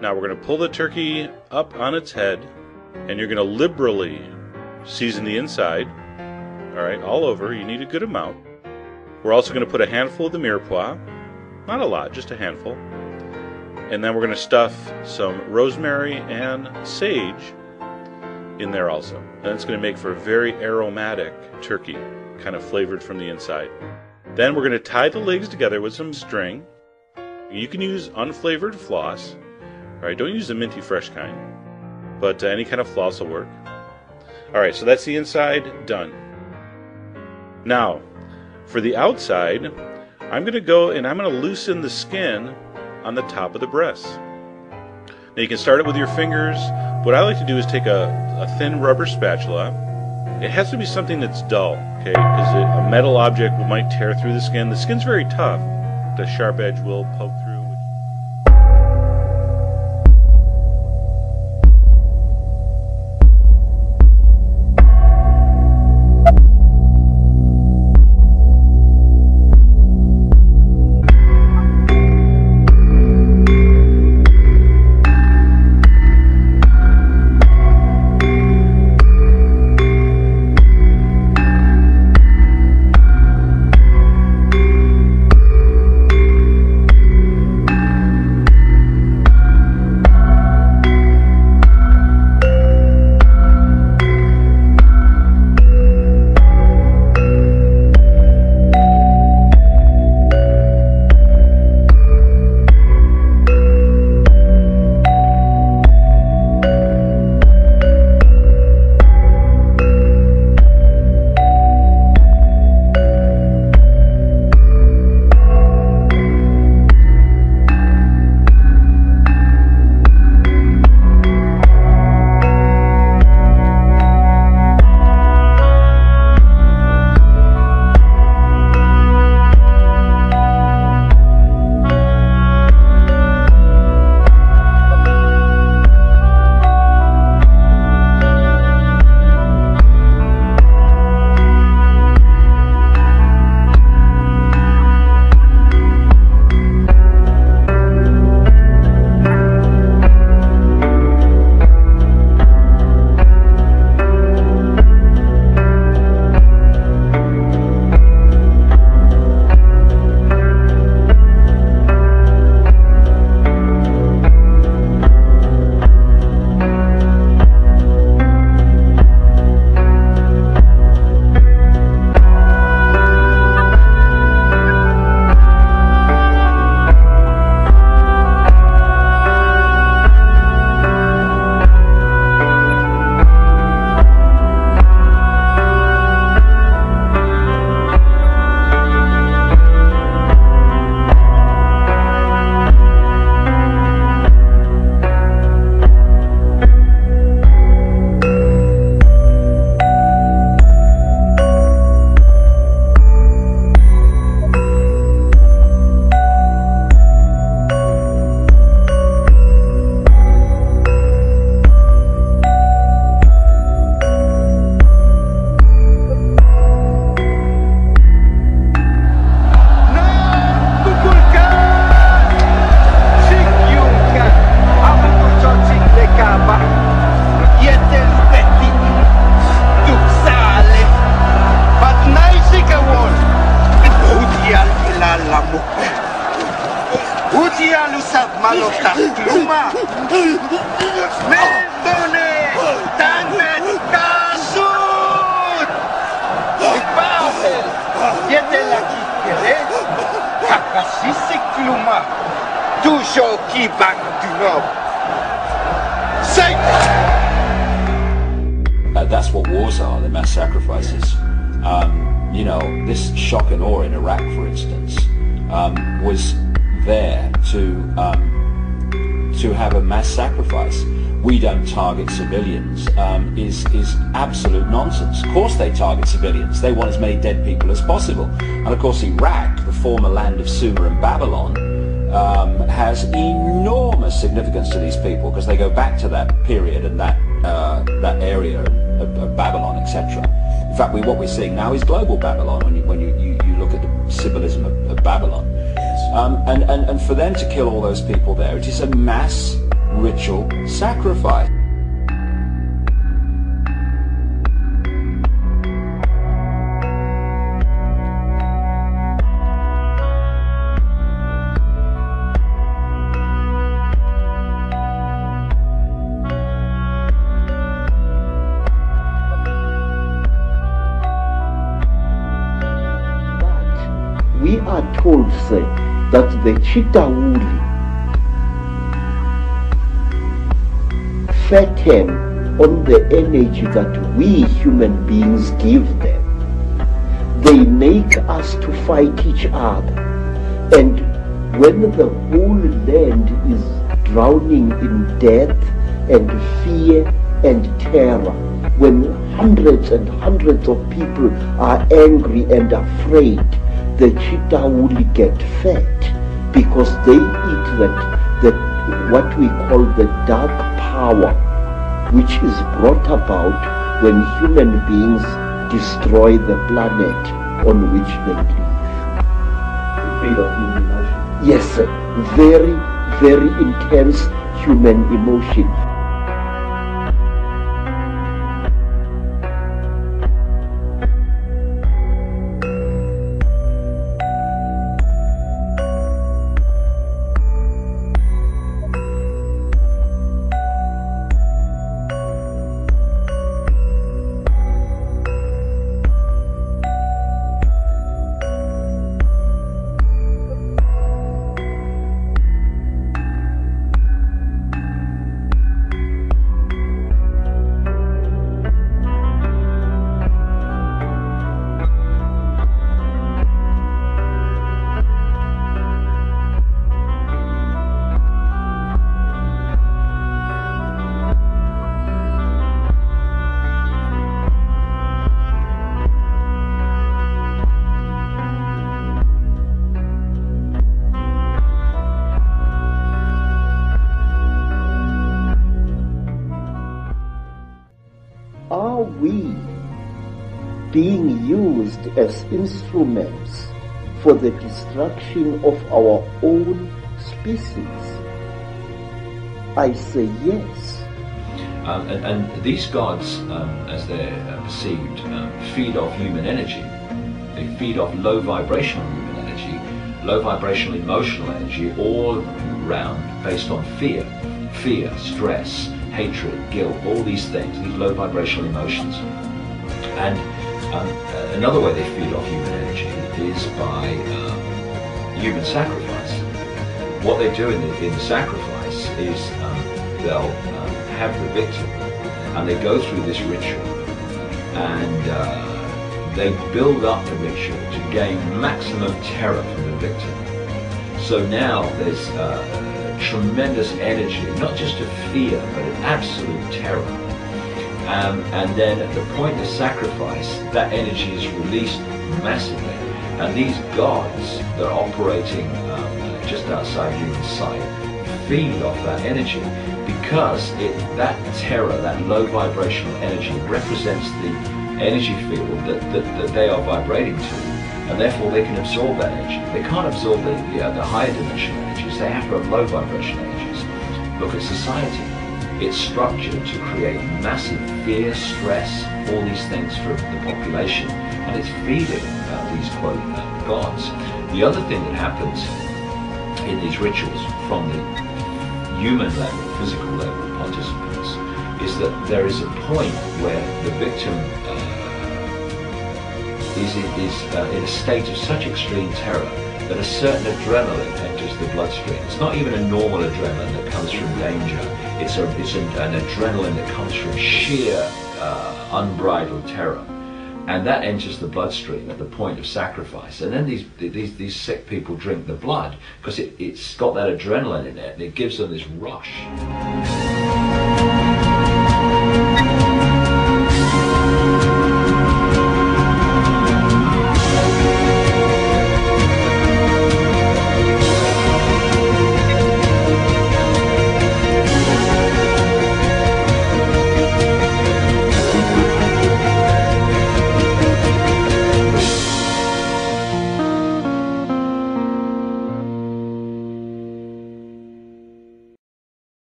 Now we're going to pull the turkey up on its head, and you're going to liberally season the inside. All right, all over. You need a good amount. We're also going to put a handful of the mirepoix. Not a lot, just a handful. And then we're going to stuff some rosemary and sage in there also. And it's going to make for a very aromatic turkey, kind of flavored from the inside. Then we're going to tie the legs together with some string. You can use unflavored floss. All right, don't use the minty fresh kind, but any kind of floss will work. All right, so that's the inside done. Now, for the outside, I'm going to go and I'm going to loosen the skin on the top of the breast. Now you can start it with your fingers. What I like to do is take a thin rubber spatula. It has to be something that's dull, okay? Because a metal object might tear through the skin. The skin's very tough. The sharp edge will poke through. That's what wars are, the mass sacrifices. You know, this shock and awe in Iraq, for instance, was there to have a mass sacrifice. We don't target civilians is absolute nonsense. Of course they target civilians. They want as many dead people as possible. And of course Iraq, the former land of Sumer and Babylon, has enormous significance to these people because they go back to that period and that area of Babylon, etc. In fact, what we're seeing now is global Babylon when you look at the symbolism of Babylon. And for them to kill all those people there, it is a mass ritual sacrifice. We are told, sir, that the Chitawuli fatten on the energy that we human beings give them. They make us to fight each other. And when the whole land is drowning in death and fear and terror, when hundreds and hundreds of people are angry and afraid, the Chitawuli get fat because they eat what we call the dark power, which is brought about when human beings destroy the planet on which they live. Feed of human emotion. Yes, sir. Very, very intense human emotion. Are we being used as instruments for the destruction of our own species? I say yes. And these gods, as they're perceived, feed off human energy. They feed off low vibrational human energy, low vibrational emotional energy, all round based on fear, stress, hatred, guilt, all these things, these low vibrational emotions. And another way they feed off human energy is by human sacrifice. What they do in the sacrifice is they'll have the victim, and they go through this ritual, and they build up the ritual to gain maximum terror from the victim. So now there's tremendous energy, not just of fear, but of absolute terror. And then at the point of sacrifice, that energy is released massively. And these gods that are operating just outside human sight feed off that energy, because that terror, that low vibrational energy, represents the energy field that they are vibrating to, and therefore they can absorb that energy. They can't absorb the higher dimensional energies. They have to have low vibrational energies. Look at society. It's structured to create massive fear, stress, all these things for the population, and it's feeding these quote gods. The other thing that happens in these rituals from the human level, physical level of participants, is that there is a point where the victim is in a state of such extreme terror that a certain adrenaline enters the bloodstream. It's not even a normal adrenaline that comes from danger. It's an adrenaline that comes from sheer unbridled terror, and that enters the bloodstream at the point of sacrifice. And then these sick people drink the blood because it's got that adrenaline in it, and it gives them this rush.